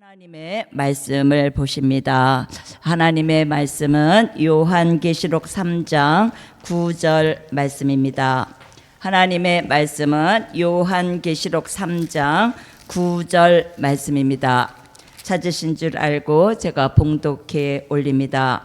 하나님의 말씀을 보십니다. 하나님의 말씀은 요한계시록 3장 9절 말씀입니다. 하나님의 말씀은 요한계시록 3장 9절 말씀입니다. 찾으신 줄 알고 제가 봉독해 올립니다.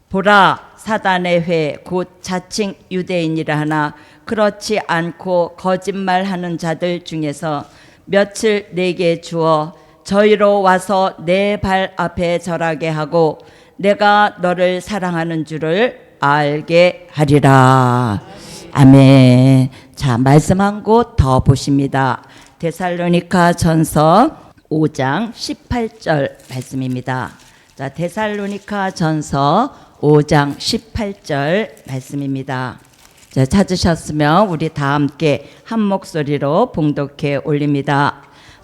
보라, 사단의 회 곧 자칭 유대인이라 하나 그렇지 않고 거짓말하는 자들 중에서 며칠 내게 주어 저희로 와서 내 발 앞에 절하게 하고 내가 너를 사랑하는 줄을 알게 하리라. 아멘. 자, 말씀 한 곳 더 보십니다. 데살로니가 전서 5장 18절 말씀입니다. 자, 데살로니가 전서 5장 18절 말씀입니다. 자, 찾으셨으면 우리 다 함께 한 목소리로 봉독해 올립니다.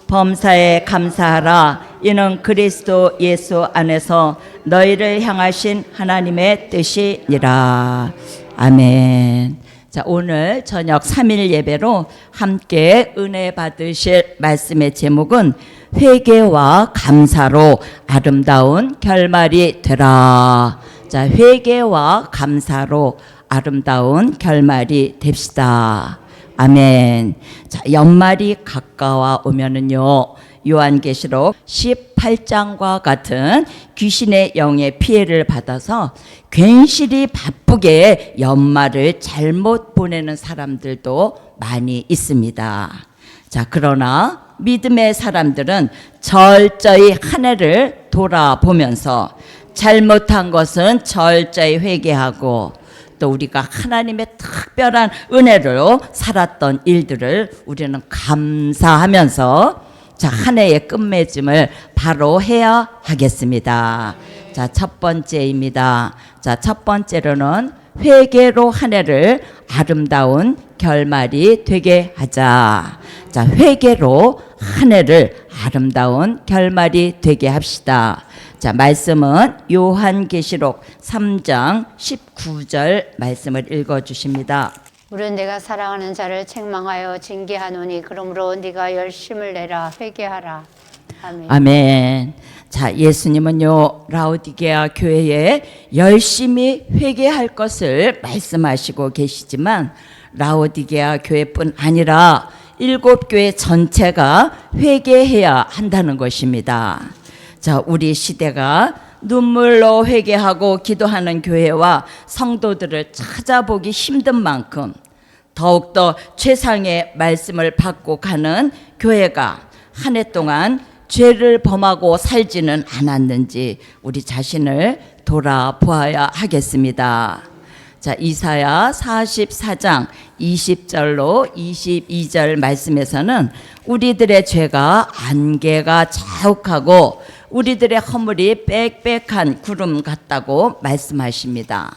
범사에 감사하라. 이는 그리스도 예수 안에서 너희를 향하신 하나님의 뜻이니라. 아멘. 자, 오늘 저녁 3일 예배로 함께 은혜 받으실 말씀의 제목은 회개와 감사로 아름다운 결말이 되라. 자, 회개와 감사로 아름다운 결말이 됩시다. 아멘. 자, 연말이 가까워 오면은요, 요한계시록 18장과 같은 귀신의 영의 피해를 받아서 괜시리 바쁘게 연말을 잘못 보내는 사람들도 많이 있습니다. 자, 그러나 믿음의 사람들은 철저히 한 해를 돌아보면서 잘못한 것은 철저히 회개하고 또 우리가 하나님의 특별한 은혜로 살았던 일들을 우리는 감사하면서 자, 한 해의 끝맺음을 바로 해야 하겠습니다. 자, 첫 번째입니다. 자, 첫 번째로는 회개로 한 해를 아름다운 결말이 되게 하자. 자, 회개로 한 해를 아름다운 결말이 되게 합시다. 자, 말씀은 요한계시록 3장 19절 말씀을 읽어주십니다. 우리는 내가 사랑하는 자를 책망하여 징계하노니 그러므로 네가 열심을 내라. 회개하라. 아멘. 아멘. 자, 예수님은요, 라오디게아 교회에 열심히 회개할 것을 말씀하시고 계시지만 라오디게아 교회뿐 아니라 7교회 전체가 회개해야 한다는 것입니다. 자, 우리 시대가 눈물로 회개하고 기도하는 교회와 성도들을 찾아보기 힘든 만큼 더욱더 최상의 말씀을 받고 가는 교회가 한 해 동안 죄를 범하고 살지는 않았는지 우리 자신을 돌아보아야 하겠습니다. 자, 이사야 44장 20절로 22절 말씀에서는 우리들의 죄가 안개가 자욱하고 우리들의 허물이 빽빽한 구름 같다고 말씀하십니다.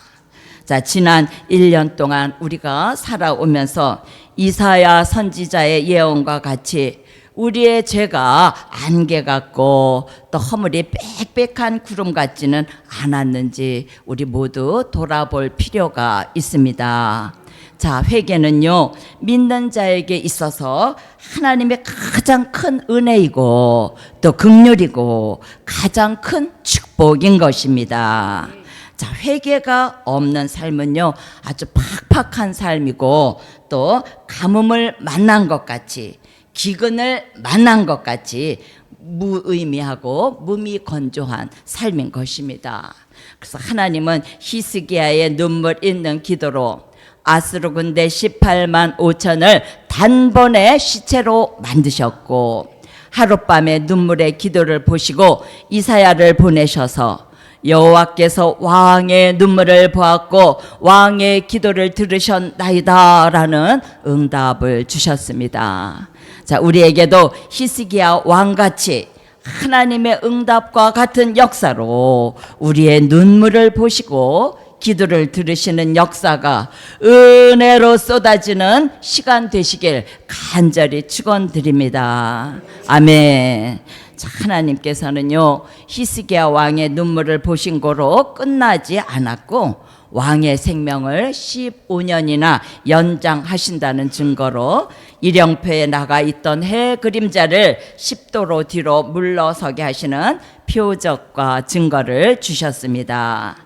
자, 지난 1년 동안 우리가 살아오면서 이사야 선지자의 예언과 같이 우리의 죄가 안개 같고 또 허물이 빽빽한 구름 같지는 않았는지 우리 모두 돌아볼 필요가 있습니다. 자, 회개는요, 믿는 자에게 있어서 하나님의 가장 큰 은혜이고 또 긍휼이고 가장 큰 축복인 것입니다. 자, 회개가 없는 삶은요, 아주 팍팍한 삶이고 또 가뭄을 만난 것 같이 기근을 만난 것 같이 무의미하고 무미건조한 삶인 것입니다. 그래서 하나님은 히스기야의 눈물 있는 기도로 아스루 군대 18만 5천을 단번에 시체로 만드셨고 하룻밤에 눈물의 기도를 보시고 이사야를 보내셔서 여호와께서 왕의 눈물을 보았고 왕의 기도를 들으셨나이다 라는 응답을 주셨습니다. 자, 우리에게도 히스기야 왕같이 하나님의 응답과 같은 역사로 우리의 눈물을 보시고 기도를 들으시는 역사가 은혜로 쏟아지는 시간 되시길 간절히 축원드립니다. 아멘. 자, 하나님께서는요, 히스기야 왕의 눈물을 보신 거로 끝나지 않았고 왕의 생명을 15년이나 연장하신다는 증거로 일영표에 나가 있던 해 그림자를 10도로 뒤로 물러서게 하시는 표적과 증거를 주셨습니다.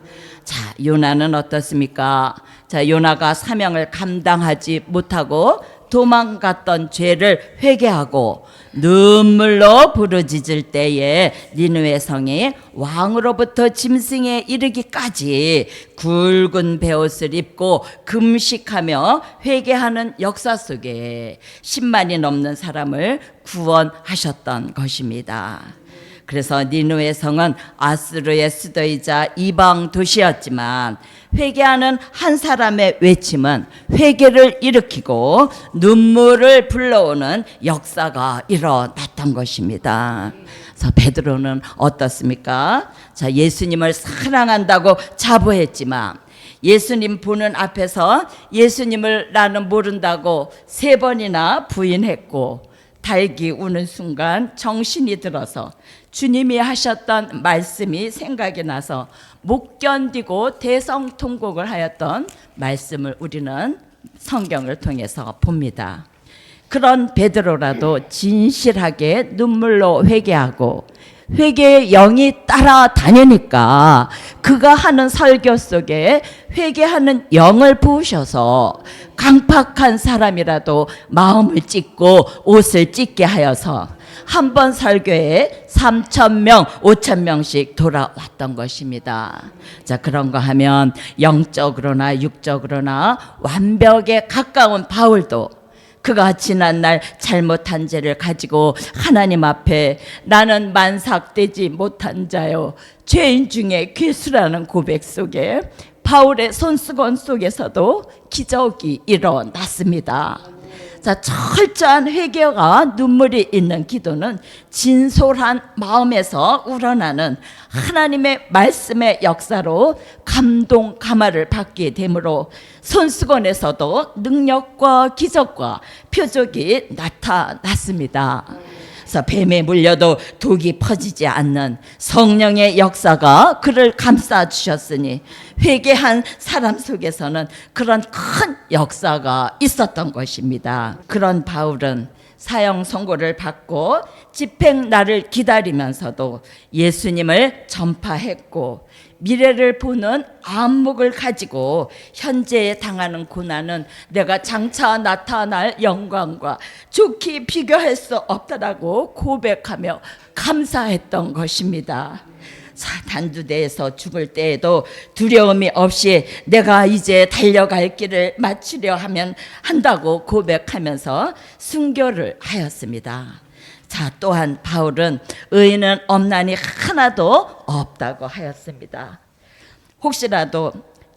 자, 요나는 어떻습니까? 자, 요나가 사명을 감당하지 못하고 도망갔던 죄를 회개하고 눈물로 부르짖을 때에 니느웨 성이 왕으로부터 짐승에 이르기까지 굵은 베옷을 입고 금식하며 회개하는 역사 속에 10만이 넘는 사람을 구원하셨던 것입니다. 그래서 니느웨 성은 아수르의 수도이자 이방 도시였지만 회개하는 한 사람의 외침은 회개를 일으키고 눈물을 불러오는 역사가 일어났던 것입니다. 그래서 베드로는 어떻습니까? 자, 예수님을 사랑한다고 자부했지만 예수님 보는 앞에서 예수님을 나는 모른다고 3번이나 부인했고 달기 우는 순간 정신이 들어서 주님이 하셨던 말씀이 생각이 나서 못 견디고 대성통곡을 하였던 말씀을 우리는 성경을 통해서 봅니다. 그런 베드로라도 진실하게 눈물로 회개하고 회개의 영이 따라다니니까 그가 하는 설교 속에 회개하는 영을 부으셔서 강팍한 사람이라도 마음을 찢고 옷을 찢게 하여서 한 번 설교에 3,000명, 5,000명씩 돌아왔던 것입니다. 자, 그런 거 하면 영적으로나 육적으로나 완벽에 가까운 바울도 그가 지난날 잘못한 죄를 가지고 하나님 앞에 나는 만삭되지 못한 자요 죄인 중에 괴수라는 고백 속에 바울의 손수건 속에서도 기적이 일어났습니다. 자, 철저한 회개와 눈물이 있는 기도는 진솔한 마음에서 우러나는 하나님의 말씀의 역사로 감동 감화를 받게 되므로 손수건에서도 능력과 기적과 표적이 나타났습니다. 그래서 뱀에 물려도 독이 퍼지지 않는 성령의 역사가 그를 감싸 주셨으니 회개한 사람 속에서는 그런 큰 역사가 있었던 것입니다. 그런 바울은 사형 선고를 받고 집행날을 기다리면서도 예수님을 전파했고 미래를 보는 안목을 가지고 현재에 당하는 고난은 내가 장차 나타날 영광과 좋게 비교할 수 없다라고 고백하며 감사했던 것입니다. 단두대에서 죽을 때에도 두려움이 없이 내가 이제 달려갈 길을 마치려 하면 한다고 고백하면서 순교를 하였습니다. 자, 또한 바울은 의인은 없나니 하나도 없다고 하였습니다. 혹시라도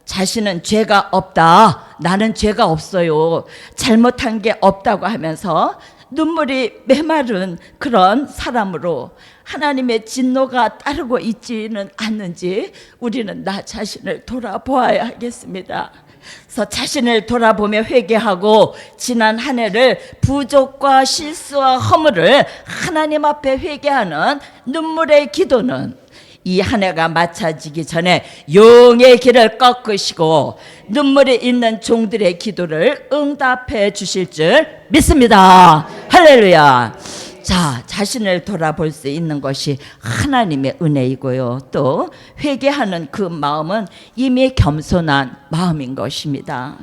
자신은 죄가 없다, 나는 죄가 없어요, 잘못한 게 없다고 하면서 눈물이 메마른 그런 사람으로 하나님의 진노가 따르고 있지는 않는지 우리는 나 자신을 돌아보아야 하겠습니다. 그래서 자신을 돌아보며 회개하고 지난 한 해를 부족과 실수와 허물을 하나님 앞에 회개하는 눈물의 기도는 이 한 해가 마쳐지기 전에 용의 길을 꺾으시고 눈물이 있는 종들의 기도를 응답해 주실 줄 믿습니다. 할렐루야. 자, 자신을 돌아볼 수 있는 것이 하나님의 은혜이고요. 또 회개하는 그 마음은 이미 겸손한 마음인 것입니다.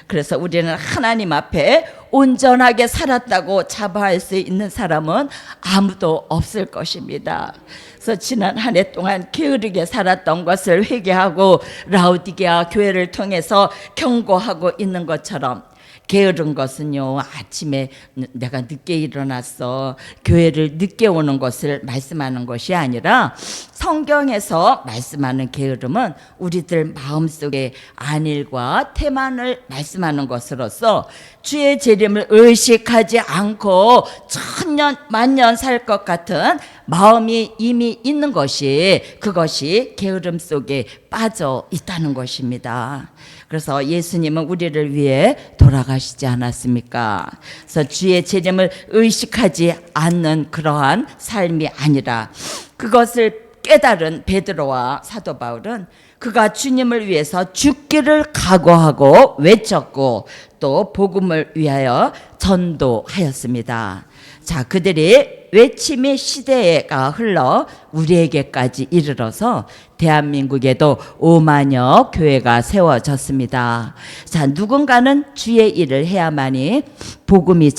그래서 우리는 하나님 앞에 온전하게 살았다고 자부할 수 있는 사람은 아무도 없을 것입니다. 그래서 지난 한 해 동안 게으르게 살았던 것을 회개하고 라오디게아 교회를 통해서 경고하고 있는 것처럼 게으른 것은요, 아침에 내가 늦게 일어났어, 교회를 늦게 오는 것을 말씀하는 것이 아니라 성경에서 말씀하는 게으름은 우리들 마음속에 안일과 태만을 말씀하는 것으로서 주의 재림을 의식하지 않고 천년 만년 살 것 같은 마음이 이미 있는 것이, 그것이 게으름 속에 빠져 있다는 것입니다. 그래서 예수님은 우리를 위해 돌아가시지 않았습니까? 그래서 주의 재림을 의식하지 않는 그러한 삶이 아니라 그것을 깨달은 베드로와 사도 바울은 그가 주님을 위해서 죽기를 각오하고 외쳤고 또 복음을 위하여 전도하였습니다. 자, 그들이 외침이 시대가 흘러 우리에게까지 이르러서 대한민국에도 5만여 교회가 세워졌습니다. 자, 누군가는 주의 일을 해야만이 복음이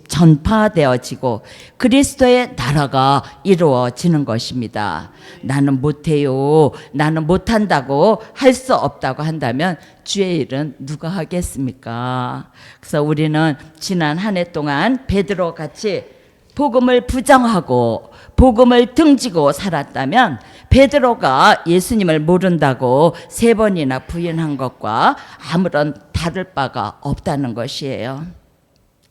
전파되어지고 그리스도의 나라가 이루어지는 것입니다. 나는 못해요, 나는 못한다고 할 수 없다고 한다면 주의 일은 누가 하겠습니까? 그래서 우리는 지난 한 해 동안 베드로 같이 복음을 부정하고 복음을 등지고 살았다면 베드로가 예수님을 모른다고 3번이나 부인한 것과 아무런 다를 바가 없다는 것이에요.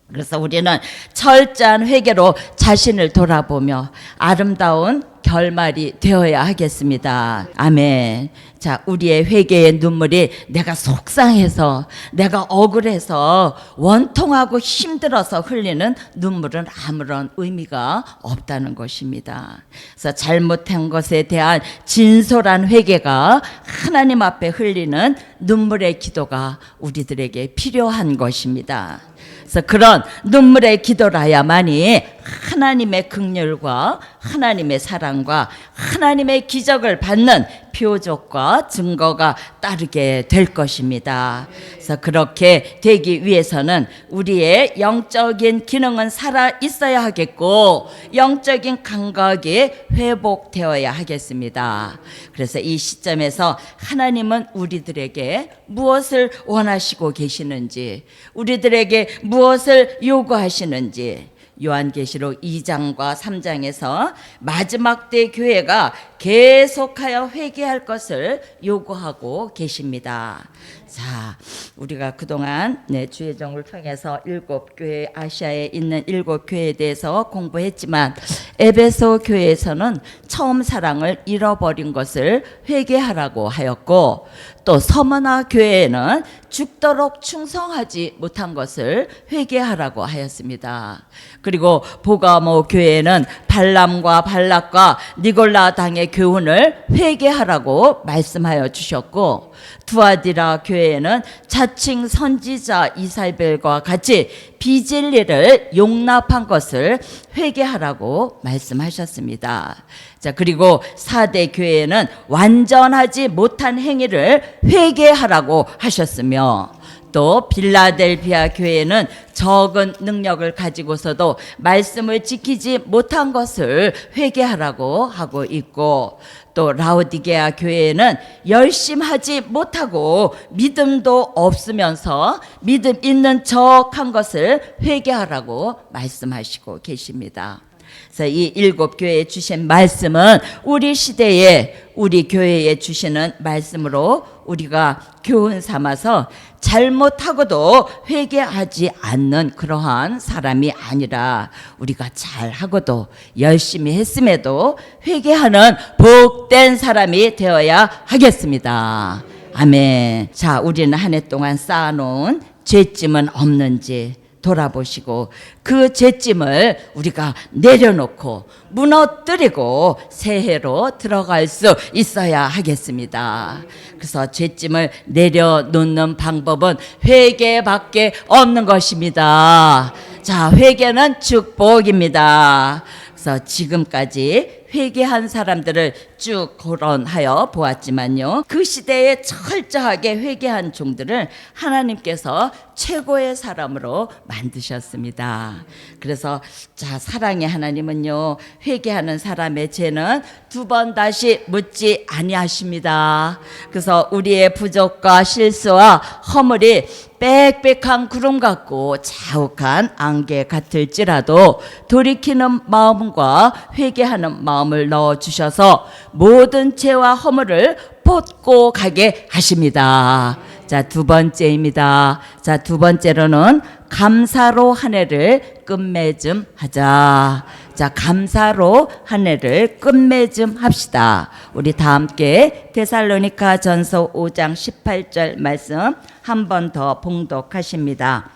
그래서 우리는 철저한 회개로 자신을 돌아보며 아름다운 결말이 되어야 하겠습니다. 아멘. 자, 우리의 회개의 눈물이 내가 속상해서, 내가 억울해서, 원통하고 힘들어서 흘리는 눈물은 아무런 의미가 없다는 것입니다. 그래서 잘못한 것에 대한 진솔한 회개가 하나님 앞에 흘리는 눈물의 기도가 우리들에게 필요한 것입니다. 그래서 그런 눈물의 기도라야만이 하나님의 긍휼과 하나님의 사랑과 하나님의 기적을 받는 표적과 증거가 따르게 될 것입니다. 그래서 그렇게 되기 위해서는 우리의 영적인 기능은 살아 있어야 하겠고 영적인 감각이 회복되어야 하겠습니다. 그래서 이 시점에서 하나님은 우리들에게 무엇을 원하시고 계시는지, 우리들에게 무엇을 요구하시는지, 요한계시록 2장과 3장에서 마지막 때 교회가 계속하여 회개할 것을 요구하고 계십니다. 자, 우리가 그동안 주의 종을 통해서 7교회, 아시아에 있는 7교회에 대해서 공부했지만 에베소 교회에서는 처음 사랑을 잃어버린 것을 회개하라고 하였고, 또 서머나 교회에는 죽도록 충성하지 못한 것을 회개하라고 하였습니다. 그리고 보가모 교회에는 발람과 발락과 니골라 당의 교훈을 회개하라고 말씀하여 주셨고, 두아디라 교회에는 자칭 선지자 이사벨과 같이 비진리를 용납한 것을 회개하라고 말씀하셨습니다. 자, 그리고 4대 교회에는 완전하지 못한 행위를 회개하라고 하셨으며, 또 빌라델비아 교회는 적은 능력을 가지고서도 말씀을 지키지 못한 것을 회개하라고 하고 있고, 또 라오디게아 교회에는 열심하지 못하고 믿음도 없으면서 믿음 있는 척한 것을 회개하라고 말씀하시고 계십니다. 그래서 이 7교회에 주신 말씀은 우리 시대에 우리 교회에 주시는 말씀으로 우리가 교훈 삼아서 잘못하고도 회개하지 않는 그러한 사람이 아니라 우리가 잘하고도 열심히 했음에도 회개하는 복된 사람이 되어야 하겠습니다. 아멘. 자, 우리는 한 해 동안 쌓아놓은 죄짐은 없는지 돌아보시고 그 죄짐을 우리가 내려놓고 무너뜨리고 새해로 들어갈 수 있어야 하겠습니다. 그래서 죄짐을 내려놓는 방법은 회개밖에 없는 것입니다. 자, 회개는 축복입니다. 그래서 지금까지 회개한 사람들을 쭉 거론하여 보았지만요, 그 시대에 철저하게 회개한 종들을 하나님께서 최고의 사람으로 만드셨습니다. 그래서 자, 사랑의 하나님은요, 회개하는 사람의 죄는 2번 다시 묻지 아니하십니다. 그래서 우리의 부족과 실수와 허물이 빽빽한 구름 같고 자욱한 안개 같을지라도 돌이키는 마음과 회개하는 마음을 넣어주셔서 모든 죄와 허물을 벗고 가게 하십니다. 자, 2번째입니다. 자, 2번째로는 감사로 한 해를 끝맺음 하자. 자, 감사로 한 해를 끝맺음 합시다. 우리 다 함께 데살로니가 전서 5장 18절 말씀 한 번 더 봉독하십니다.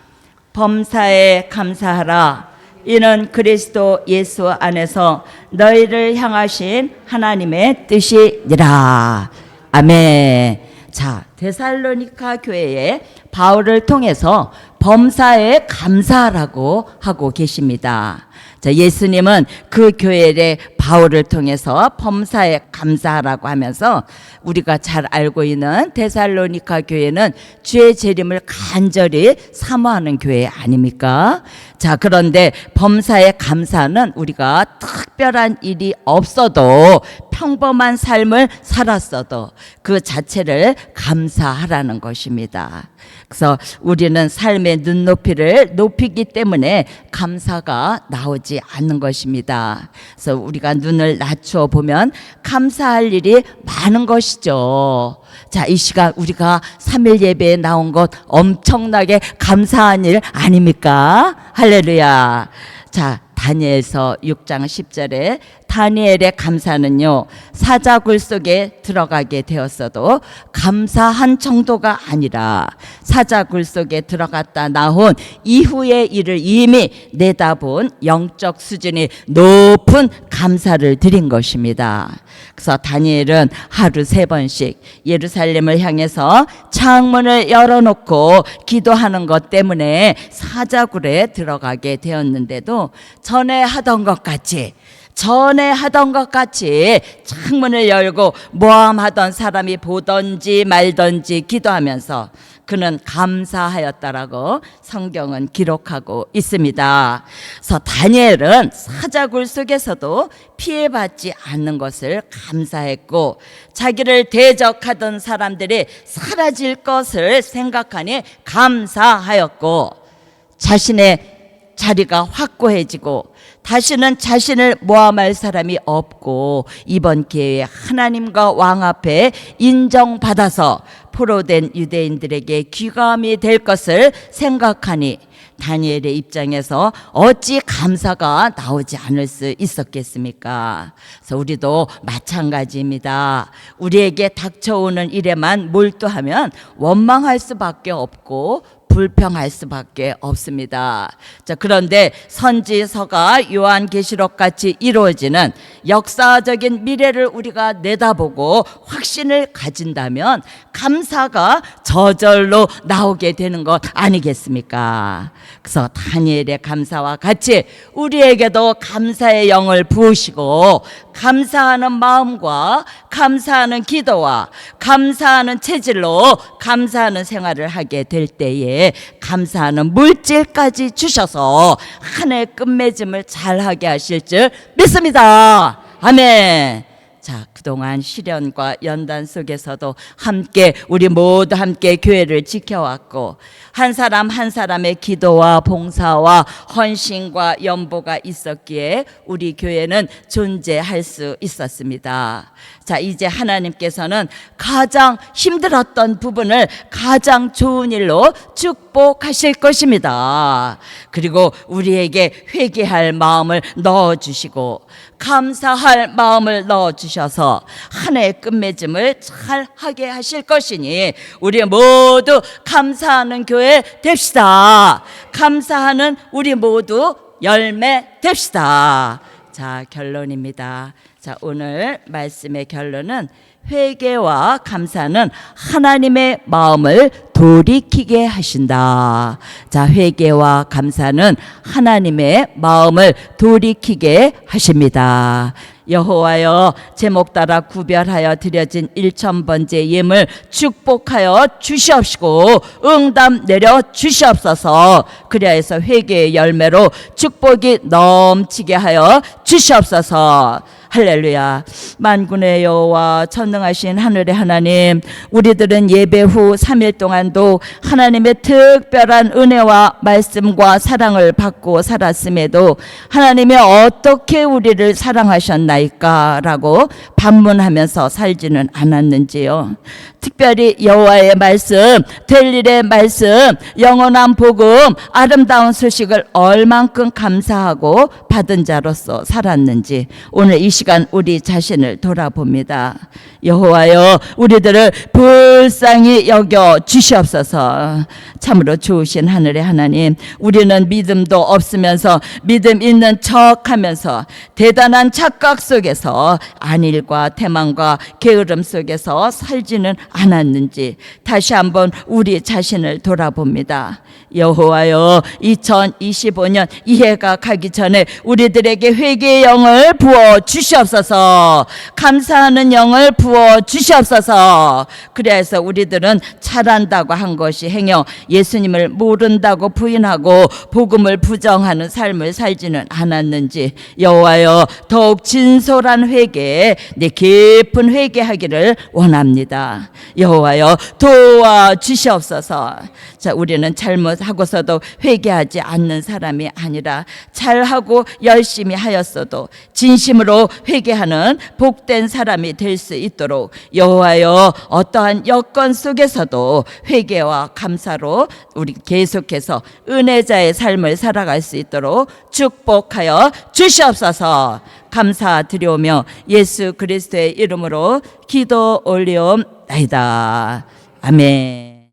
범사에 감사하라. 이는 그리스도 예수 안에서 너희를 향하신 하나님의 뜻이니라. 아멘. 자, 데살로니가 교회에 바울을 통해서 범사에 감사하라고 하고 계십니다. 자, 예수님은 그 교회에 바울을 통해서 범사에 감사하라고 하면서 우리가 잘 알고 있는 데살로니가 교회는 주의 재림을 간절히 사모하는 교회 아닙니까? 자, 그런데 범사에 감사는 우리가 특별한 일이 없어도 평범한 삶을 살았어도 그 자체를 감사하라는 것입니다. 그래서 우리는 삶의 눈높이를 높이기 때문에 감사가 나오지 않는 것입니다. 그래서 우리가 눈을 낮춰 보면 감사할 일이 많은 것이죠. 자, 이 시간 우리가 3일 예배에 나온 것 엄청나게 감사한 일 아닙니까? 할렐루야. 자, 다니엘서 6장 10절에 다니엘의 감사는요, 사자굴 속에 들어가게 되었어도 감사한 정도가 아니라 사자굴 속에 들어갔다 나온 이후의 일을 이미 내다본 영적 수준이 높은 감사를 드린 것입니다. 그래서 다니엘은 하루 3번씩 예루살렘을 향해서 창문을 열어놓고 기도하는 것 때문에 사자굴에 들어가게 되었는데도 전에 하던 것 같이 창문을 열고 모함하던 사람이 보던지 말던지 기도하면서 그는 감사하였다라고 성경은 기록하고 있습니다. 그래서 다니엘은 사자굴 속에서도 피해받지 않는 것을 감사했고, 자기를 대적하던 사람들이 사라질 것을 생각하니 감사하였고, 자신의 자리가 확고해지고 다시는 자신을 모함할 사람이 없고 이번 기회에 하나님과 왕 앞에 인정받아서 포로된 유대인들에게 귀감이 될 것을 생각하니 다니엘의 입장에서 어찌 감사가 나오지 않을 수 있었겠습니까? 그래서 우리도 마찬가지입니다. 우리에게 닥쳐오는 일에만 몰두하면 원망할 수밖에 없고 불평할 수밖에 없습니다. 자, 그런데 선지서가 요한계시록 같이 이루어지는 역사적인 미래를 우리가 내다보고 확신을 가진다면 감사가 저절로 나오게 되는 것 아니겠습니까? 그래서 다니엘의 감사와 같이 우리에게도 감사의 영을 부으시고 감사하는 마음과 감사하는 기도와 감사하는 체질로 감사하는 생활을 하게 될 때에 감사하는 물질까지 주셔서 한 해 끝맺음을 잘하게 하실 줄 믿습니다. 아멘. 자, 그동안 시련과 연단 속에서도 함께 우리 모두 함께 교회를 지켜왔고 한 사람 한 사람의 기도와 봉사와 헌신과 연보가 있었기에 우리 교회는 존재할 수 있었습니다. 자, 이제 하나님께서는 가장 힘들었던 부분을 가장 좋은 일로 축복하실 것입니다. 그리고 우리에게 회개할 마음을 넣어주시고 감사할 마음을 넣어주셔서 한 해 끝맺음을 잘 하게 하실 것이니 우리 모두 감사하는 교회 됩시다. 감사하는 우리 모두 열매 됩시다. 자, 결론입니다. 자, 오늘 말씀의 결론은 회개와 감사는 하나님의 마음을 돌이키게 하신다. 자, 회개와 감사는 하나님의 마음을 돌이키게 하십니다. 여호와여, 제목 따라 구별하여 드려진 1000번째 예물 축복하여 주시옵시고 응답 내려 주시옵소서. 그리하여서 회개의 열매로 축복이 넘치게 하여 주시옵소서. 할렐루야. 만군의 여호와 전능하신 하늘의 하나님, 우리들은 예배 후 3일 동안도 하나님의 특별한 은혜와 말씀과 사랑을 받고 살았음에도 하나님이 어떻게 우리를 사랑하셨나이까 라고 반문하면서 살지는 않았는지요. 특별히 여호와의 말씀, 될 일의 말씀, 영원한 복음, 아름다운 소식을 얼만큼 감사하고 받은 자로서 살았는지 오늘 이 시간 우리 자신을 돌아봅니다. 여호와여, 우리들을 불쌍히 여겨 주시옵소서. 참으로 좋으신 하늘의 하나님, 우리는 믿음도 없으면서 믿음 있는 척하면서 대단한 착각 속에서 안일과 불안과 태망과 게으름 속에서 살지는 않았는지 다시 한번 우리 자신을 돌아봅니다. 여호와여, 2025년 이해가 가기 전에 우리들에게 회개의 영을 부어 주시옵소서. 감사하는 영을 부어 주시옵소서. 그래서 우리들은 잘한다고 한 것이 행여 예수님을 모른다고 부인하고 복음을 부정하는 삶을 살지는 않았는지 여호와여, 더욱 진솔한 회개, 내 깊은 회개하기를 원합니다. 여호와여, 도와 주시옵소서. 자, 우리는 잘못하고서도 회개하지 않는 사람이 아니라 잘하고 열심히 하였어도 진심으로 회개하는 복된 사람이 될 수 있도록 여호와여, 어떠한 여건 속에서도 회개와 감사로 우리 계속해서 은혜자의 삶을 살아갈 수 있도록 축복하여 주시옵소서. 감사드리오며 예수 그리스도의 이름으로 기도 올리옵나이다. 아멘.